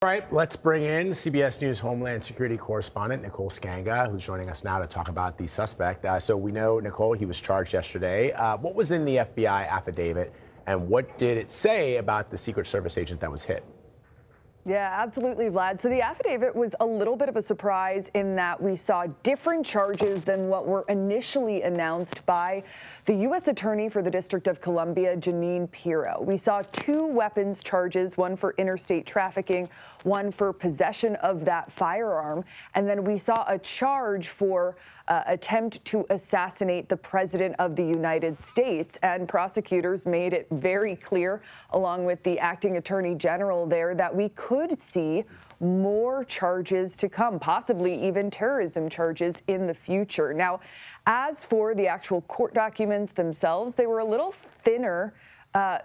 right, let's bring in CBS News Homeland Security Correspondent Nicole Sganga, who's joining us now to talk about the suspect. So we know, Nicole, he was charged yesterday. What was in the FBI affidavit, and what did it say about the Secret Service agent that was hit? Yeah, absolutely, Vlad. So the affidavit was a little bit of a surprise in that we saw different charges than what were initially announced by the U.S. Attorney for the District of Columbia, Jeanine Pirro. We saw 2 weapons charges, one for interstate trafficking, one for possession of that firearm. And then we saw a charge for attempt to assassinate the President of the United States. And prosecutors made it very clear, along with the acting Attorney General there, that we could see more charges to come, possibly even terrorism charges in the future. Now, as for the actual court documents themselves, they were a little thinner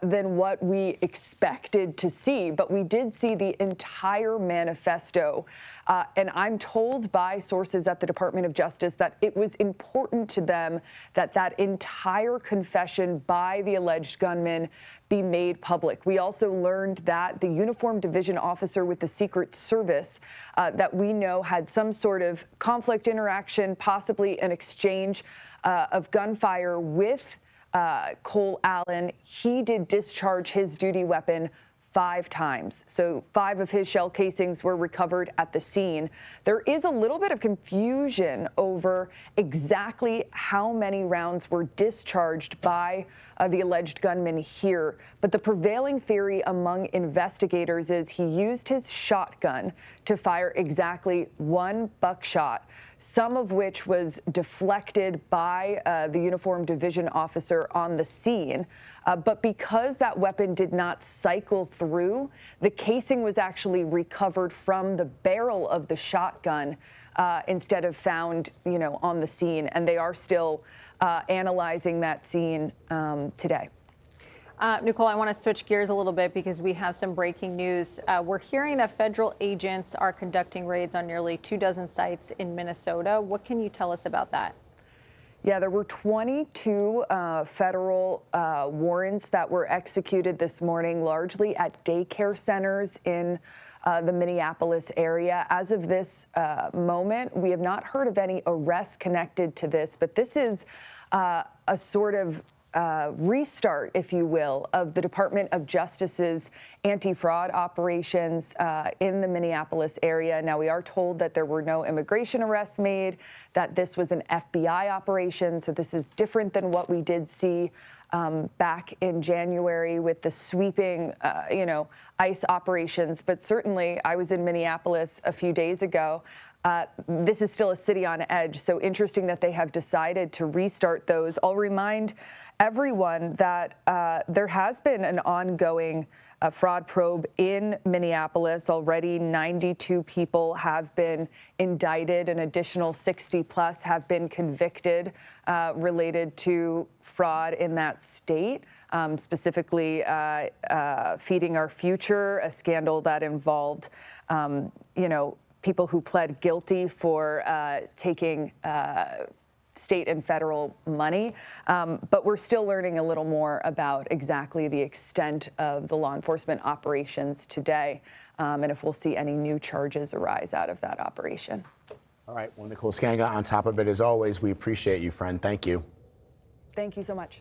than what we expected to see, but we did see the entire manifesto. And I'm told by sources at the Department of Justice that it was important to them that that entire confession by the alleged gunman be made public. We also learned that the uniformed division officer with the Secret Service that we know had some sort of conflict interaction, possibly an exchange of gunfire with Cole Allen. He did discharge his duty weapon 5 times. So 5 of his shell casings were recovered at the scene. There is a little bit of confusion over exactly how many rounds were discharged by the alleged gunman here. But the prevailing theory among investigators is he used his shotgun to fire exactly 1 buckshot, some of which was deflected by the uniformed division officer on the scene. But because that weapon did not cycle through, the casing was actually recovered from the barrel of the shotgun instead of found, on the scene. And they are still analyzing that scene today. Nicole, I want to switch gears a little bit because we have some breaking news. We're hearing that federal agents are conducting raids on nearly 24 sites in Minnesota. What can you tell us about that? Yeah, there were 22 federal warrants that were executed this morning, largely at daycare centers in the Minneapolis area. As of this moment, we have not heard of any arrests connected to this, but this is a sort of restart, if you will, of the Department of Justice's anti-fraud operations in the Minneapolis area. Now, we are told that there were no immigration arrests made, that this was an FBI operation. So this is different than what we did see back in January with the sweeping, ICE operations. But certainly, I was in Minneapolis a few days ago. This is still a city on edge, so interesting that they have decided to restart those. I'll remind everyone that there has been an ongoing fraud probe in Minneapolis. Already 92 people have been indicted. An additional 60 plus have been convicted related to fraud in that state, specifically Feeding Our Future, a scandal that involved, people who pled guilty for taking state and federal money. But we're still learning a little more about exactly the extent of the law enforcement operations today, and if we'll see any new charges arise out of that operation. All right. Well, Nicole Sganga, on top of it, as always, we appreciate you, friend. Thank you. Thank you so much.